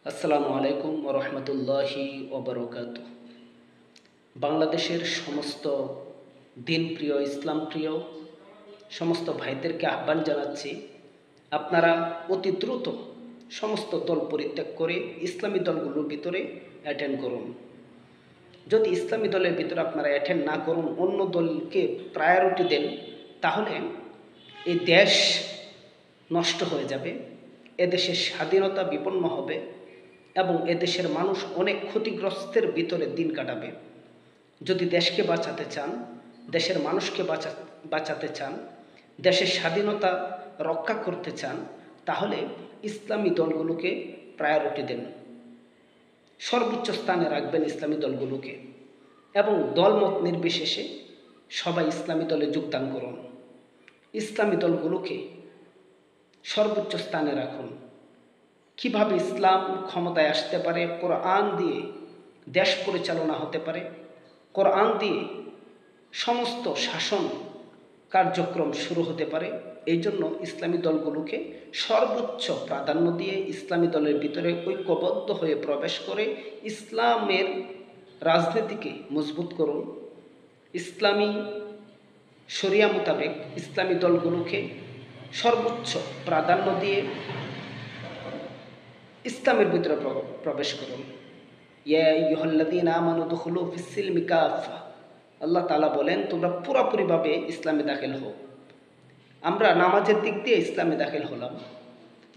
আসসালামু আলাইকুম ওয়া রাহমাতুল্লাহি ওয়া বারাকাতুহু। বাংলাদেশের সমস্ত দিনপ্রিয় ইসলামপ্রিয় সমস্ত ভাইদেরকে আহ্বান জানাচ্ছি, আপনারা অতি দ্রুত সমস্ত দল পরিত্যাগ করে ইসলামী দলগুলোর ভিতরে অ্যাটেন্ড করুন। যদি ইসলামী দলের ভিতরে আপনারা অ্যাটেন্ড না করুন, অন্য দলকে প্রায়োরিটি দেন, তাহলে এই দেশ নষ্ট হয়ে যাবে, এদেশের স্বাধীনতা বিপন্ন হবে এবং এদেশের মানুষ অনেক ক্ষতিগ্রস্তের ভিতরে দিন কাটাবে। যদি দেশকে বাঁচাতে চান, দেশের মানুষকে বাঁচাতে চান, দেশের স্বাধীনতা রক্ষা করতে চান, তাহলে ইসলামী দলগুলোকে প্রায়োরিটি দেন, সর্বোচ্চ স্থানে রাখবেন ইসলামী দলগুলোকে এবং দলমত নির্বিশেষে সবাই ইসলামী দলে যোগদান করুন। ইসলামী দলগুলোকে সর্বোচ্চ স্থানে রাখুন। কিভাবে ইসলাম ক্ষমতায় আসতে পারে? কোরআন দিয়ে দেশ পরিচালনা হতে পারে, কোরআন দিয়ে সমস্ত শাসন কার্যক্রম শুরু হতে পারে। এই জন্য ইসলামী দলগুলোকে সর্বোচ্চ প্রাধান্য দিয়ে ইসলামী দলের ভিতরে ঐক্যবদ্ধ হয়ে প্রবেশ করে ইসলামের রাজনীতিকে মজবুত করুন। ইসলামী শরিয়া মোতাবেক ইসলামী দলগুলোকে সর্বোচ্চ প্রাধান্য দিয়ে ইসলামের ভিতরে প্রবেশ করুন। ইয়া আইয়ুহাল্লাযীনা আমানু দুখুলু ফিস-সিলমি কাফা। আল্লাহ তাআলা বলেন, তোমরা পুরোপুরিভাবে ইসলামে দাখিল হও। আমরা নামাজের দিক দিয়ে ইসলামে দাখিল হলাম,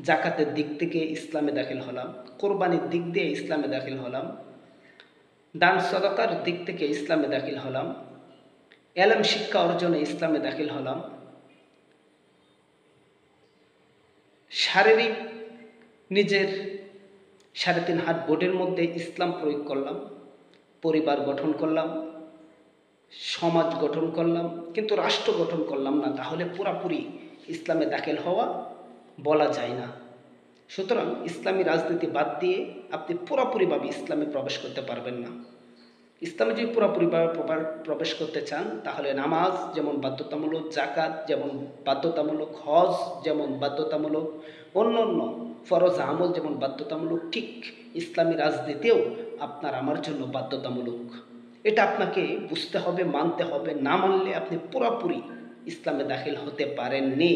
জাকাতের দিক থেকে ইসলামে দাখিল হলাম, কোরবানির দিক দিয়ে ইসলামে দাখিল হলাম, দান সদকার দিক থেকে ইসলামে দাখিল হলাম, এলম শিক্ষা অর্জনে ইসলামে দাখিল হলাম, শারীরিক নিজের 3.5 হাত বোর্ডের মধ্যে ইসলাম প্রয়োগ করলাম, পরিবার গঠন করলাম, সমাজ গঠন করলাম, কিন্তু রাষ্ট্র গঠন করলাম না, তাহলে পুরাপুরি ইসলামে দাখিল হওয়া বলা যায় না। সুতরাং ইসলামী রাজনীতি বাদ দিয়ে আপনি পুরোপুরিভাবে ইসলামে প্রবেশ করতে পারবেন না। ইসলামে যদি পুরোপুরিভাবে প্রবেশ করতে চান, তাহলে নামাজ যেমন বাধ্যতামূলক, জাকাত যেমন বাধ্যতামূলক, হজ যেমন বাধ্যতামূলক, অন্য অন্য ফরজ আমল যেমন বাধ্যতামূলক, ঠিক ইসলামী রাজনীতিও আপনার আমার জন্য বাধ্যতামূলক। এটা আপনাকে বুঝতে হবে, মানতে হবে। না মানলে আপনি পুরোপুরি ইসলামে দাখিল হতে পারেননি।